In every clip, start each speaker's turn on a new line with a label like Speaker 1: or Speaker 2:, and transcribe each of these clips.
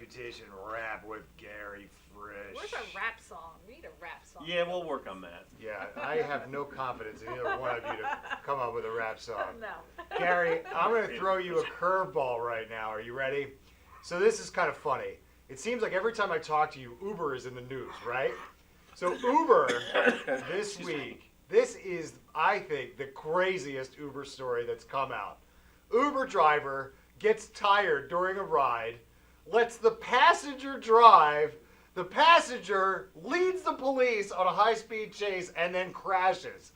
Speaker 1: Reputation Rap with Gary Frisch.
Speaker 2: Where's a rap song? We need a rap song.
Speaker 3: Yeah, we'll work on that.
Speaker 1: Yeah, I have no confidence in either one of you to come up with a rap song.
Speaker 2: No.
Speaker 1: Gary, I'm going to throw you a curveball right now. Are you ready? So this is kind of funny. It seems like every time I talk to you, Uber is in the news, right? So Uber this week, this is, I think, the craziest Uber story that's come out. Uber driver gets tired during a ride, lets the passenger drive, the passenger leads the police on a high-speed chase and then crashes.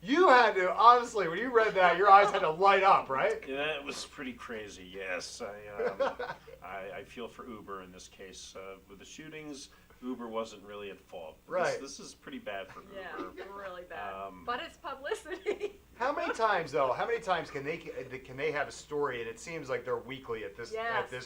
Speaker 1: You had to, honestly, when you read that, your eyes had to light up, right?
Speaker 3: Yeah, it was pretty crazy, yes. I feel for Uber in this case. With the shootings, Uber wasn't really at fault.
Speaker 1: Right.
Speaker 3: This is pretty bad for
Speaker 2: Yeah,
Speaker 3: Uber.
Speaker 2: really bad. But it's publicity.
Speaker 1: How many times can they have a story, and it seems like they're weekly at this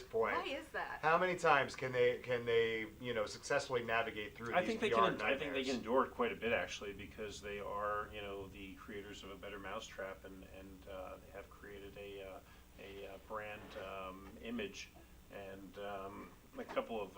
Speaker 1: point?
Speaker 2: Why is that?
Speaker 1: How many times can they successfully navigate through these PR nightmares?
Speaker 3: I think they can endure it quite a bit actually, because they are the creators of a better mousetrap, and they have created a brand image, and a couple of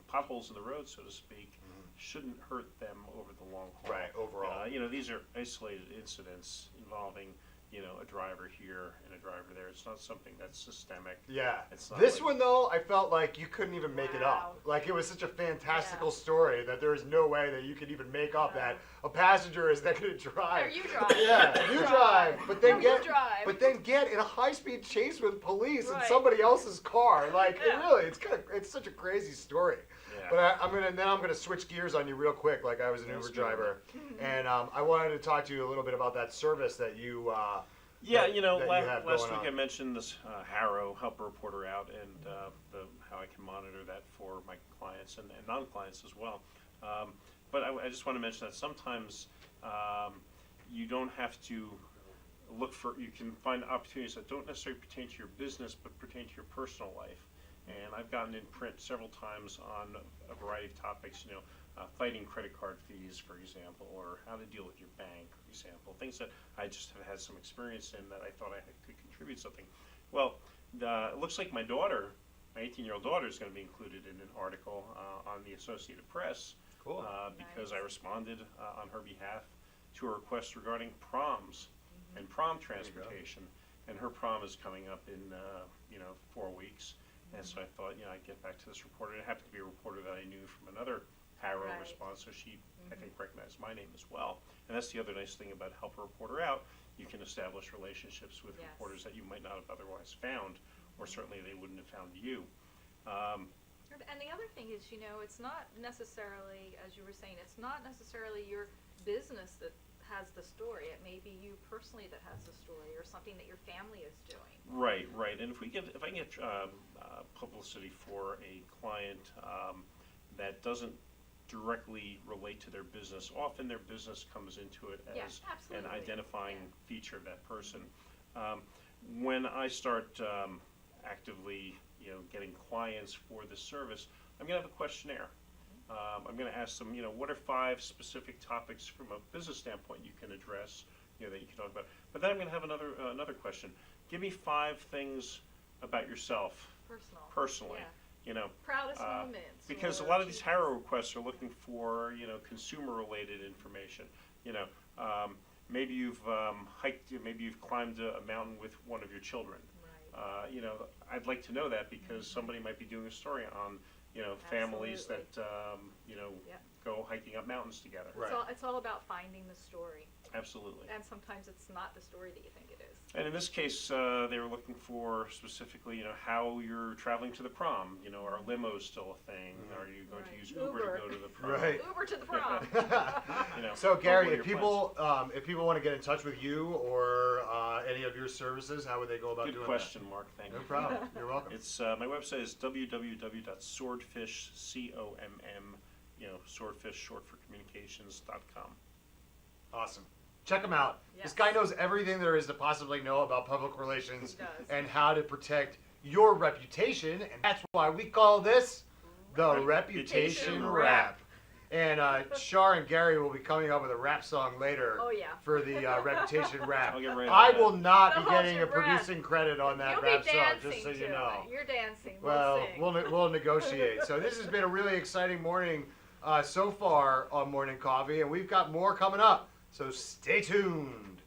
Speaker 3: potholes in the road, so to speak, shouldn't hurt them over the long haul.
Speaker 1: Right, overall.
Speaker 3: These are isolated incidents involving, a driver here and a driver there. It's not something that's systemic.
Speaker 1: Yeah.
Speaker 3: It's not
Speaker 1: This
Speaker 3: like,
Speaker 1: one, though, I felt like you couldn't even make it up. Like, it was such a fantastical story that there is no way that you could even make up that a passenger is then going to drive.
Speaker 2: Or you drive.
Speaker 1: Yeah, you drive. But then
Speaker 2: you drive.
Speaker 1: But then get in a high-speed chase with police in
Speaker 2: Right.
Speaker 1: somebody else's car. Like,
Speaker 2: Yeah.
Speaker 1: it's such a crazy story.
Speaker 3: Yeah.
Speaker 1: But I'm gonna switch gears on you real quick, like I was an Uber driver, and I wanted to talk to you a little bit about that service that you.
Speaker 3: Last week I mentioned this Harrow Help a Reporter Out, and how I can monitor that for my clients and non-clients as well. But I just want to mention that sometimes you don't have to you can find opportunities that don't necessarily pertain to your business, but pertain to your personal life. And I've gotten in print several times on a variety of topics, fighting credit card fees, for example, or how to deal with your bank, for example, things that I just have had some experience in that I thought I could contribute something. Well, it looks like my daughter, my 18-year-old daughter, is going to be included in an article on the Associated Press.
Speaker 1: Cool.
Speaker 3: Because I responded on her behalf to a request regarding proms and prom transportation. And her prom is coming up in 4 weeks. And so I thought, I'd get back to this reporter. It happened to be a reporter that I knew from another Harrow response, so she, I think, recognized my name as well. And that's the other nice thing about Help a Reporter Out. You can establish relationships with reporters that you might not have otherwise found, or certainly they wouldn't have found you.
Speaker 2: And the other thing is, it's not necessarily, as you were saying, it's not necessarily your business that has the story. It may be you personally that has the story, or something that your family is doing.
Speaker 3: Right. And if I can get publicity for a client that doesn't directly relate to their business, often their business comes into it as an identifying feature of that person. When I start actively, getting clients for this service, I'm going to have a questionnaire. I'm going to ask them, what are 5 specific topics from a business standpoint you can address, that you can talk about. But then I'm going to have another question. Give me 5 things about yourself, personally.
Speaker 2: Proudest moments.
Speaker 3: Because a lot of these Harrow requests are looking for, consumer-related information. Maybe you've hiked, maybe you've climbed a mountain with one of your children. Right. I'd like to know that because somebody might be doing a story on, families that, go hiking up mountains together.
Speaker 2: Right. It's all about finding the story.
Speaker 3: Absolutely.
Speaker 2: And sometimes it's not the story that you think it is.
Speaker 3: And in this case, they were looking for specifically, how you're traveling to the prom. Are limos still a thing? Are you going to use Uber to go to the prom?
Speaker 1: Right.
Speaker 2: Uber to the prom.
Speaker 1: So Gary, if people want to get in touch with you or any of your services, how would they go about doing that?
Speaker 3: Good question, Mark. Thank you.
Speaker 1: No problem. You're welcome.
Speaker 3: It's my website is www.swordfish, swordfish, short for communications.com.
Speaker 1: Awesome. Check him out.
Speaker 2: Yes.
Speaker 1: This guy knows everything there is to possibly know about public relations
Speaker 2: He does.
Speaker 1: and how to protect your reputation, and that's why we call this the Reputation Rap. And Shar and Gary will be coming up with a rap song later
Speaker 2: Oh, yeah.
Speaker 1: for the Reputation rap.
Speaker 3: I'll get right
Speaker 1: I
Speaker 3: on that.
Speaker 1: will not be
Speaker 2: Hold
Speaker 1: getting
Speaker 2: your
Speaker 1: a
Speaker 2: breath.
Speaker 1: producing credit on that
Speaker 2: You'll
Speaker 1: rap
Speaker 2: be
Speaker 1: song,
Speaker 2: dancing
Speaker 1: just so
Speaker 2: to
Speaker 1: you know.
Speaker 2: it. You're dancing.
Speaker 1: Well,
Speaker 2: We'll sing.
Speaker 1: we'll negotiate. So this has been a really exciting morning so far on Morning Coffee, and we've got more coming up. So stay tuned.